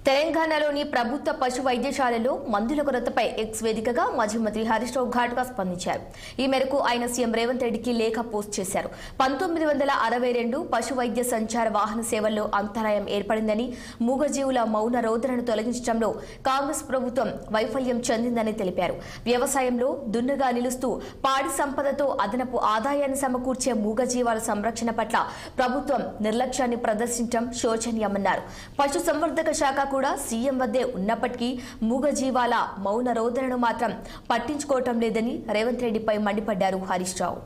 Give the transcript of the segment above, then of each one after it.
తెలంగాణలోని ప్రభుత్వ పశు వైద్యశాలలో మందుల కొరతపై ఎక్స్ వేదికగా మాజీ మంత్రి హరీష్ రావు ఘాటుగా స్పందించారు. ఈ మేరకు ఆయన సీఎం రేవంత్ రెడ్డికి లేఖ పోస్ట్ చేశారు. 1962 పశు వైద్య సంచార వాహన సేవల్లో అంతరాయం ఏర్పడిందని, మూగజీవుల మౌన రోదనను తొలగించడంలో కాంగ్రెస్ ప్రభుత్వం వైఫల్యం చెందిందని తెలిపారు. వ్యవసాయంలో దున్నుగా నిలుస్తూ పాడి సంపదతో అదనపు ఆదాయాన్ని సమకూర్చే మూగజీవాల సంరక్షణ పట్ల ప్రభుత్వం నిర్లక్ష్యాన్ని ప్రదర్శించడం శోచనీయమన్నారు. పశు సంవర్ధక శాఖ కూడా సీఎం వద్దే ఉన్నప్పటికీ మూగజీవాల మౌన రోదనను మాత్రం పట్టించుకోవటం లేదని రేవంత్ రెడ్డిపై మండిపడ్డారు హరీష్ రావు.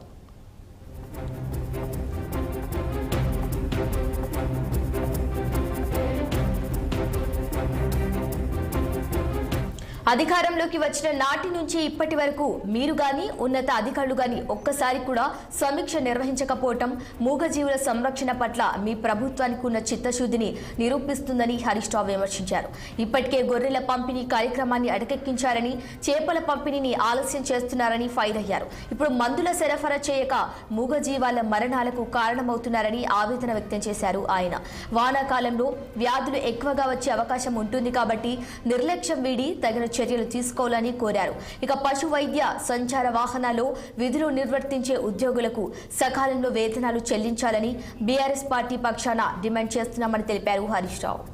అధికారంలోకి వచ్చిన నాటి నుంచి ఇప్పటి వరకు మీరు గాని ఉన్నత అధికారులు గాని ఒక్కసారి కూడా సమీక్ష నిర్వహించకపోవటం మూగజీవుల సంరక్షణ పట్ల మీ ప్రభుత్వానికి ఉన్న చిత్తశుద్ధిని నిరూపిస్తుందని హరీష్ రావు విమర్శించారు. ఇప్పటికే గొర్రెల పంపిణీ కార్యక్రమాన్ని అటకెక్కించారని, చేపల పంపిణీని ఆలస్యం చేస్తున్నారని ఫైర్ అయ్యారు. ఇప్పుడు మందుల సరఫరా చేయక మూగజీవాల మరణాలకు కారణమవుతున్నారని ఆవేదన వ్యక్తం చేశారు ఆయన. వానాకాలంలో వ్యాధులు ఎక్కువగా వచ్చే అవకాశం ఉంటుంది కాబట్టి నిర్లక్ష్యం వీడి తగిన చర్యలు తీసుకోవాలని కోరారు. ఇక పశు వైద్య సంచార వాహనాల్లో విధులు నిర్వర్తించే ఉద్యోగులకు సకాలంలో వేతనాలు చెల్లించాలని బీఆర్ఎస్ పార్టీ పక్షాన డిమాండ్ చేస్తున్నామని తెలిపారు హరీష్ రావు.